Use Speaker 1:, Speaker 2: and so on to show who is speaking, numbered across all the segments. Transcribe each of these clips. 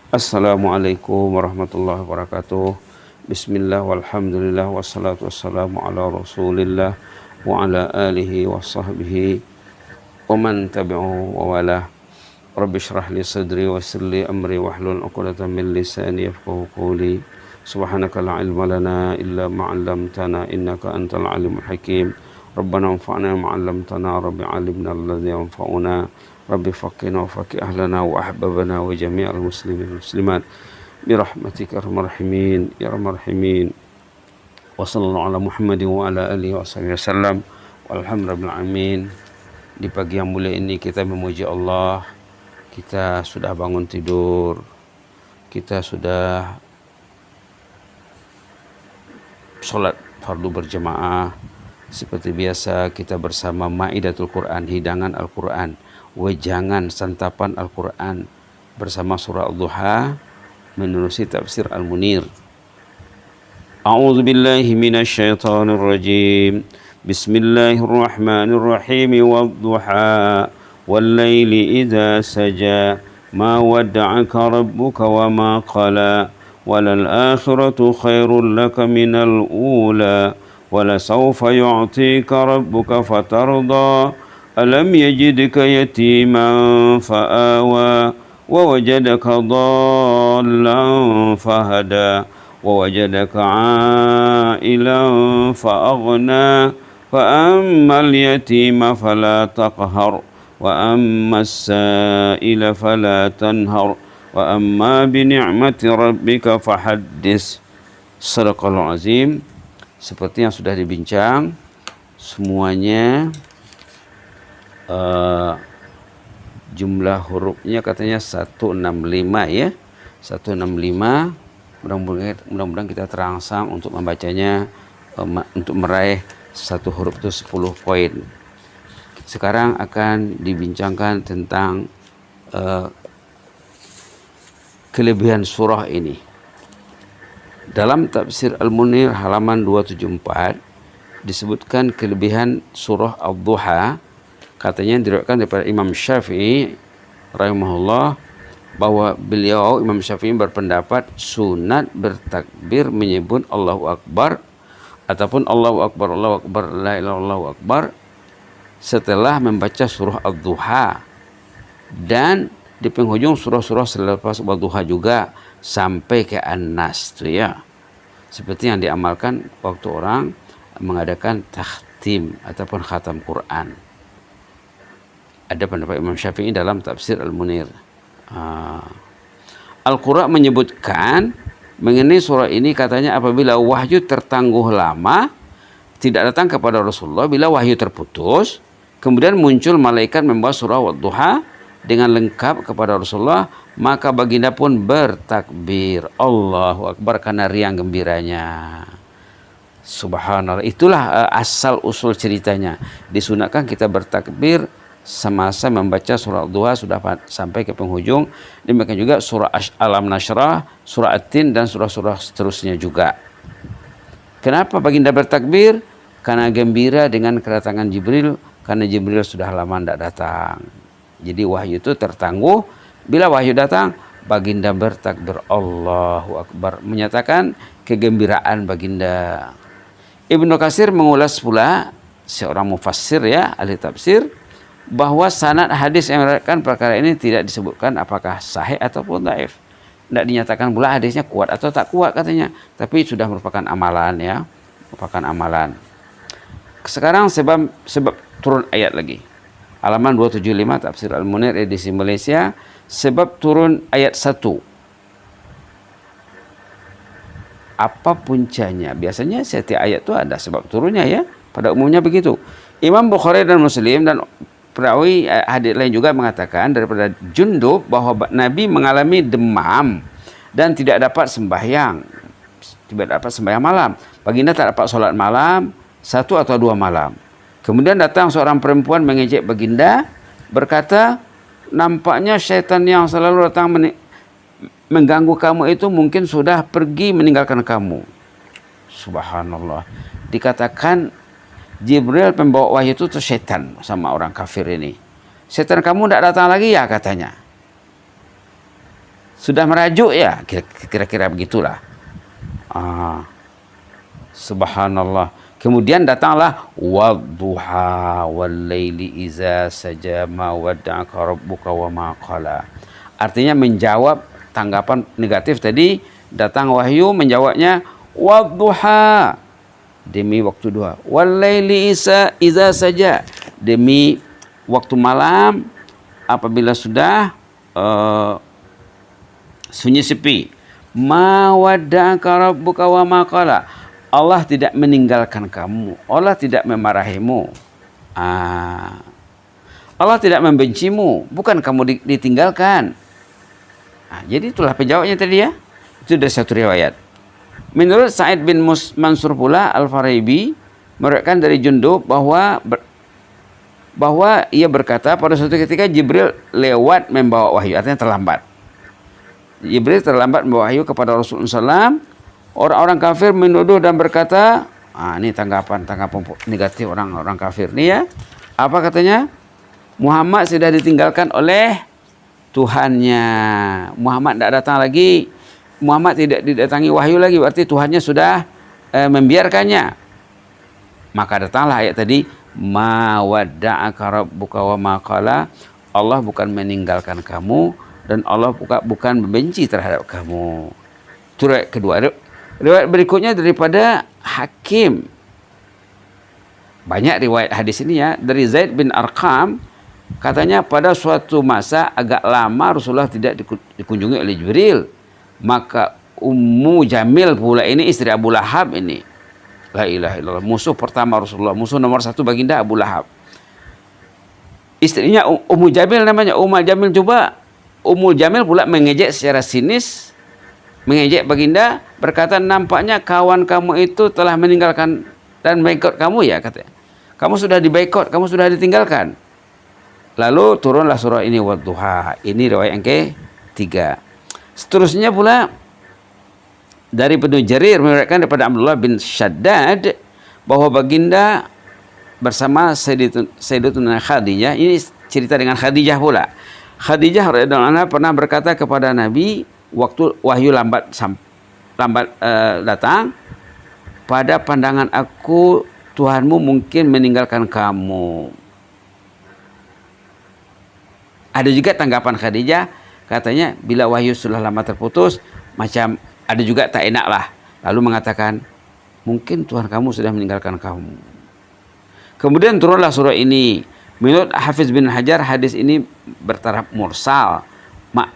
Speaker 1: Assalamualaikum warahmatullahi wabarakatuh. Bismillah walhamdulillah wassalatu wassalamu ala rasulillah wa ala alihi wa sahbihi wa man tabi'ahu wa wala. Rabbi shrah li sadri wa yassir li amri wahlul 'uqdatam min lisani yafqahu qawli. Subhanaka la ilma lana illa ma 'allamtana innaka antal alimul hakim. Rabbana anfa'na ma 'allamtana rabbi 'allimna alladhi yanfa'una. Rabbi faqina wa faqih ahlana wa ahbabana wa jami'al muslimin muslimat birahmatika arhamar rahimin ya arhamar rahimin. Wa sallallahu ala Muhammadin wa ala alihi wa sahbihi wasallam. Walhamdulillahil alamin. Di pagi yang mulia ini kita memuji Allah. Kita sudah bangun tidur. Kita sudah salat fardu berjamaah. Seperti biasa kita bersama Maidatul Quran, hidangan Al-Quran, wejangan santapan Al-Quran bersama surah Ad-Duha menerusi tafsir Al-Munir. A'udzu billahi minasyaitonir rajim. Bismillahirrahmanirrahim. Wad-duha wal-laili idza saja ma wadda'aka rabbuka wa ma qala walal akhiratu khairul laka minal ula ولسوف يعطيك ربك فترضى ألم يجدك يتيما فآوى ووجدك ضالا فهدى ووجدك عائلا فأغنى فأما اليتيم فلا تقهر وأما السائل فلا تنهر وأما بنعمة ربك فحدث. Sadaqallahul azim. Seperti yang sudah dibincang, semuanya jumlah hurufnya katanya 165 ya. 165. Mudah-mudahan kita terangsang untuk membacanya, untuk meraih satu huruf itu 10 poin. Sekarang akan dibincangkan tentang kelebihan surah ini. Dalam tafsir Al-Munir halaman 274 disebutkan kelebihan surah Ad-Duha. Katanya diriwayatkan daripada Imam Syafi'i rahimahullah bahwa beliau Imam Syafi'i berpendapat sunat bertakbir menyebut Allahu Akbar ataupun Allahu Akbar la ilaha illallah Allahu Akbar setelah membaca surah Ad-Duha, dan di penghujung surah-surah selepas Ad-Duha juga sampai ke An-Nas itu ya. Seperti yang diamalkan waktu orang mengadakan takhtim ataupun khatam Quran. Ada pendapat Imam Syafi'i dalam tafsir Al-Munir. Al-Qur'an menyebutkan mengenai surah ini, katanya apabila wahyu tertangguh lama tidak datang kepada Rasulullah, bila wahyu terputus kemudian muncul malaikat membawa surah Wad-Duha dengan lengkap kepada Rasulullah, maka baginda pun bertakbir Allahu Akbar karena riang gembiranya. Subhanallah. Itulah asal usul ceritanya. Disunatkan kita bertakbir semasa membaca surah Ad-Duha sudah sampai ke penghujung. Demikian juga surah Alam Nashrah, surah At-Tin, dan surah-surah seterusnya juga. Kenapa baginda bertakbir? Karena gembira dengan kedatangan Jibril, karena Jibril sudah lama tidak datang. Jadi wahyu itu tertangguh. Bila wahyu datang, baginda bertakbir Allahu Akbar, menyatakan kegembiraan baginda. Ibnu Katsir mengulas pula, seorang mufassir ya, ahli tafsir, bahwa sanad hadis yang meriwayatkan perkara ini tidak disebutkan apakah sahih ataupun dhaif. Tidak dinyatakan pula hadisnya kuat atau tak kuat katanya, tapi sudah merupakan amalan ya, merupakan amalan. Sekarang sebab turun ayat lagi. Halaman 275 tafsir Al-Munir edisi Malaysia, sebab turun ayat 1. Apa puncanya? Biasanya setiap ayat itu ada sebab turunnya ya. Pada umumnya begitu. Imam Bukhari dan Muslim dan perawi hadis lain juga mengatakan daripada Jundub bahwa Nabi mengalami demam dan tidak dapat sembahyang. Tidak dapat sembahyang malam. Baginda tak dapat solat malam 1 atau 2 malam. Kemudian datang seorang perempuan mengejek baginda, berkata, nampaknya syaitan yang selalu datang mengganggu kamu itu mungkin sudah pergi meninggalkan kamu. Subhanallah. Dikatakan Jibril pembawa wahyu itu syaitan sama orang kafir ini. Setan kamu tidak datang lagi ya katanya. sudah merajuk ya, kira-kira begitulah. Subhanallah. Kemudian datanglah wadduha wallaili iza saja ma wadda'aka rabbuka wa ma qala. Artinya menjawab tanggapan negatif tadi, datang wahyu menjawabnya wadduha, demi waktu duha, wallaili iza saja, demi waktu malam apabila sudah sunyi sepi. Ma wadda'aka rabbuka wa ma qala. Allah tidak meninggalkan kamu, Allah tidak memarahimu, Allah tidak membencimu, bukan kamu ditinggalkan. Jadi itulah penjawabnya tadi ya. Itu dari satu riwayat. Menurut Sa'id bin Mansur pula Al-Farabi meriwayatkan dari Jundub bahwa ia berkata pada suatu ketika Jibril lewat membawa wahyu, artinya terlambat. Jibril terlambat membawa wahyu kepada Rasulullah SAW. Orang-orang kafir menuduh dan berkata, ini tanggapan negatif orang-orang kafir nih ya. Apa katanya? Muhammad sudah ditinggalkan oleh Tuhannya. Muhammad tidak datang lagi. Muhammad tidak didatangi wahyu lagi. Berarti Tuhannya sudah membiarkannya. Maka datanglah ayat tadi, ma wadda'aka rabbuka wa ma qala. Allah bukan meninggalkan kamu dan Allah bukan membenci terhadap kamu. Itu riwayat kedua. Riwayat berikutnya daripada Hakim. Banyak riwayat hadis ini ya. Dari Zaid bin Arqam, katanya pada suatu masa agak lama Rasulullah tidak dikunjungi oleh Jibril. Maka Ummu Jamil pula ini istri Abu Lahab ini. La ilaha illallah. Musuh pertama Rasulullah. Musuh nomor satu baginda Abu Lahab. Istrinya Ummu Jamil namanya. Ummu Jamil coba. Ummu Jamil pula mengejek secara sinis. Mengejek baginda, berkata, nampaknya kawan kamu itu telah meninggalkan dan boikot kamu ya, katanya. Kamu sudah diboikot, kamu sudah ditinggalkan. Lalu turunlah surah ini wadduha. Ini riwayat yang ketiga. Seterusnya pula dari Ibnu Jarir meriwayatkan daripada Abdullah bin Shaddad bahwa baginda bersama Sayyidatuna Khadijah, ini cerita dengan Khadijah pula. Khadijah radhiyallahu anha pernah berkata kepada Nabi waktu wahyu lambat datang, pada pandangan aku Tuhanmu mungkin meninggalkan kamu. Ada juga tanggapan Khadijah, katanya bila wahyu sudah lama terputus, macam ada juga tak enak lah. Lalu mengatakan, mungkin Tuhan kamu sudah meninggalkan kamu. Kemudian turunlah surah ini. Menurut Hafiz bin Hajar, hadis ini bertaraf mursal.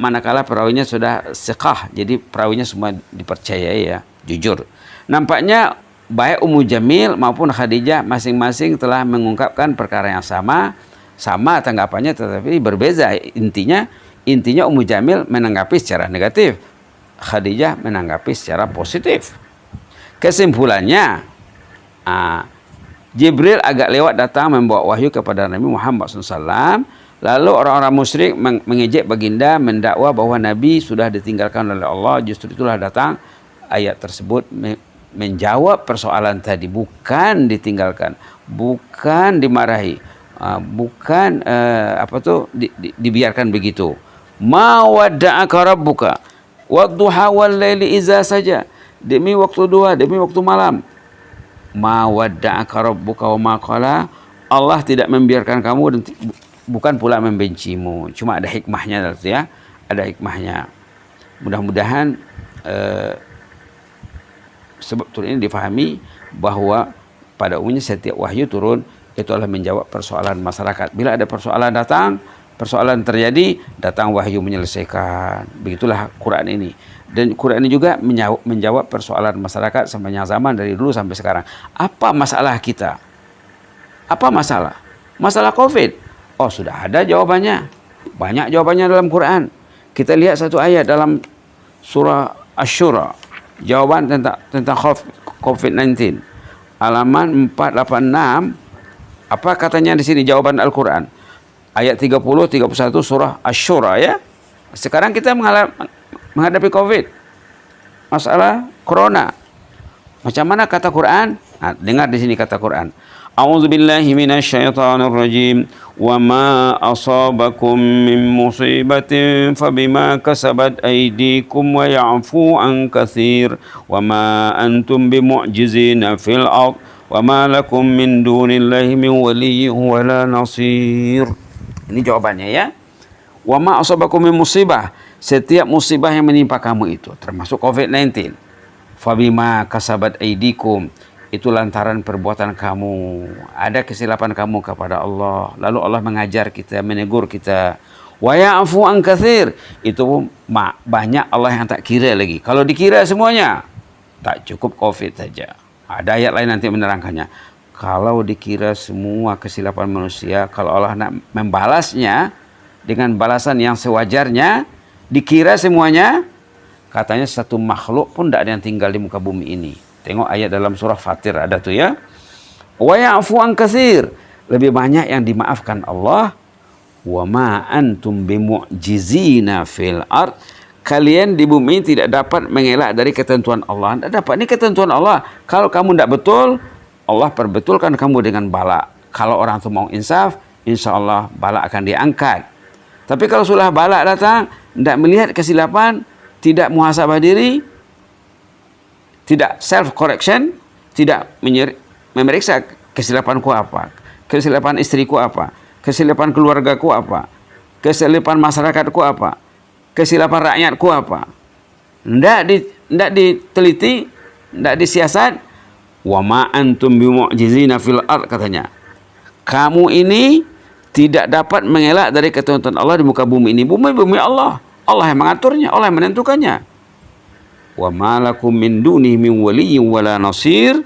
Speaker 1: Manakala perawinya sudah siqah, jadi perawinya semua dipercayai ya, jujur. Nampaknya baik Ummu Jamil maupun Khadijah masing-masing telah mengungkapkan perkara yang sama tanggapannya, tetapi berbeza. Intinya Ummu Jamil menanggapi secara negatif, Khadijah menanggapi secara positif. Kesimpulannya, Jibril agak lewat datang membawa wahyu kepada Nabi Muhammad SAW. Lalu orang-orang musyrik mengejek baginda, mendakwa bahwa Nabi sudah ditinggalkan oleh Allah. Justru itulah datang ayat tersebut menjawab persoalan tadi. Bukan ditinggalkan, bukan dimarahi, bukan dibiarkan begitu. Ma wadda'aka rabbuka wadduha wallaili iza saja, demi waktu duha, demi waktu malam. Ma wadda'aka rabbuka wa ma qala. Allah tidak membiarkan kamu dan bukan pula membencimu. Cuma ada hikmahnya ya, ada hikmahnya. Mudah-mudahan sebab turun ini difahami bahwa pada umumnya setiap wahyu turun itu adalah menjawab persoalan masyarakat. Bila ada persoalan datang, persoalan terjadi, datang wahyu menyelesaikan. Begitulah Quran ini. Dan Quran ini juga menjawab persoalan masyarakat sepanjang zaman dari dulu sampai sekarang. Apa masalah kita? Apa masalah? Masalah COVID. Oh, sudah ada jawabannya. Banyak jawabannya dalam Quran. Kita lihat satu ayat dalam surah Asy-Syura. Jawaban tentang COVID-19. Halaman 486. Apa katanya di sini jawaban Al-Quran? Ayat 30, 31 surah Asy-Syura ya. Sekarang kita menghadapi COVID. Masalah corona. Macam mana kata Quran? Nah, dengar di sini kata Quran. A'udzu billahi minasyaitonir rajim. Wa ma asabakum min musibatin fabima kasabat aydikum wa ya'fu an katsir. Wa ma antum bimu'jizina fil ard. Wa ma lakum min dunillahi min waliyyin wala nasir. Ini jawabannya ya. Wa ma asabakum min musibah, setiap musibah yang menimpa kamu itu termasuk COVID-19. Fabima kasabat aydikum, itu lantaran perbuatan kamu, ada kesilapan kamu kepada Allah, lalu Allah mengajar kita, menegur kita. Wa ya'fu an katsir, itu banyak Allah yang tak kira lagi. Kalau dikira semuanya tak cukup COVID saja. Ada ayat lain nanti menerangkannya. Kalau dikira semua kesilapan manusia, kalau Allah nak membalasnya dengan balasan yang sewajarnya, dikira semuanya, katanya satu makhluk pun tidak ada yang tinggal di muka bumi ini. Tengok ayat dalam surah Fatir ada tuh ya. Wa ya'fu an katsir, lebih banyak yang dimaafkan Allah. Wa ma antum bimu'jizina fil ard, kalian di bumi tidak dapat mengelak dari ketentuan Allah. Tidak dapat, ini ketentuan Allah. Kalau kamu tidak betul, Allah perbetulkan kamu dengan bala. Kalau orang itu mau insaf, insya Allah bala akan diangkat. Tapi kalau sudah bala datang, tidak melihat kesilapan, tidak muhasabah diri, tidak self correction, tidak memeriksa kesilapanku apa, kesilapan istriku apa, kesilapan keluargaku apa, kesilapan masyarakatku apa, kesilapan rakyatku apa. Tidak diteliti, tidak disiasat. Wa ma antum bimu'jizina fil ard, katanya. Kamu ini tidak dapat mengelak dari ketentuan Allah di muka bumi ini. Bumi Allah. Allah yang mengaturnya, Allah yang menentukannya. Wa ma lakum min dunihi min waliyyin wala nasir.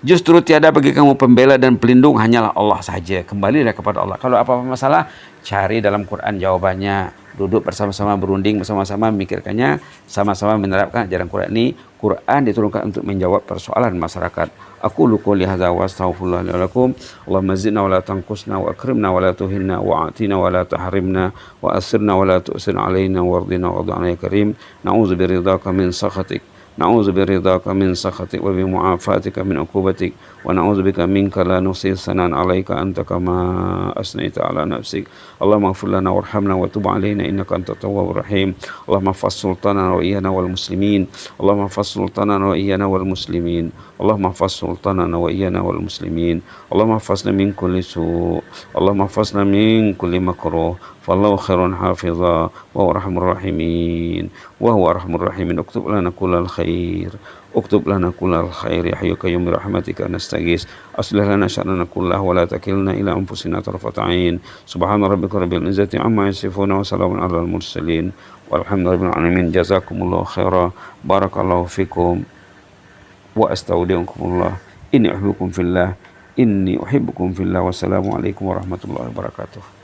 Speaker 1: Justru tiada bagi kamu pembela dan pelindung, hanyalah Allah saja. Kembalilah kepada Allah. Kalau apa-apa masalah, cari dalam Quran jawabannya. Duduk bersama-sama, berunding bersama-sama, memikirkannya, sama-sama menerapkan ajaran Quran ini. Quran diturunkan untuk menjawab persoalan masyarakat. Aku qouli hadza wa astaghfirullah li wa lakum. Allahumma zidna wa la tanqusna wa akrimna wa la tuhinna wa atina wa la tahrimna wa asirna wa la tu'sir alaina wardina wa dhana ya karim. Na'udzu biridhaka min sakhatik. نعوذ برضاك من سخطك وبمعافاتك من عقوبتك ونعوذ بك منك لا نحصي ثناء عليك أنت كما أثنيت على نفسك اللهم اغفر لنا وارحمنا وتب علينا إنك أنت التواب الرحيم اللهم احفظ سلطاننا وإيانا والمسلمين اللهم احفظ سلطاننا وإيانا والمسلمين اللهم احفظ سلطاننا وإيانا والمسلمين اللهم احفظنا من كل سوء اللهم احفظنا من كل مكروه فالله خير حافظا وهو أرحم الراحمين وهو أرحم الراحمين اكتب لنا كل الخير اكتب لنا كل الخير يا حي يا قيوم برحمتك نستغيث أصلح لنا شأننا كله ولا تكلنا إلى أنفسنا طرفة عين سبحان ربك رب العزة عما يصفون وسلام على المرسلين والحمد لله رب العالمين جزاكم الله خيرا بارك الله فيكم وأستودعكم الله إني أحبكم في الله والسلام عليكم ورحمة الله وبركاته.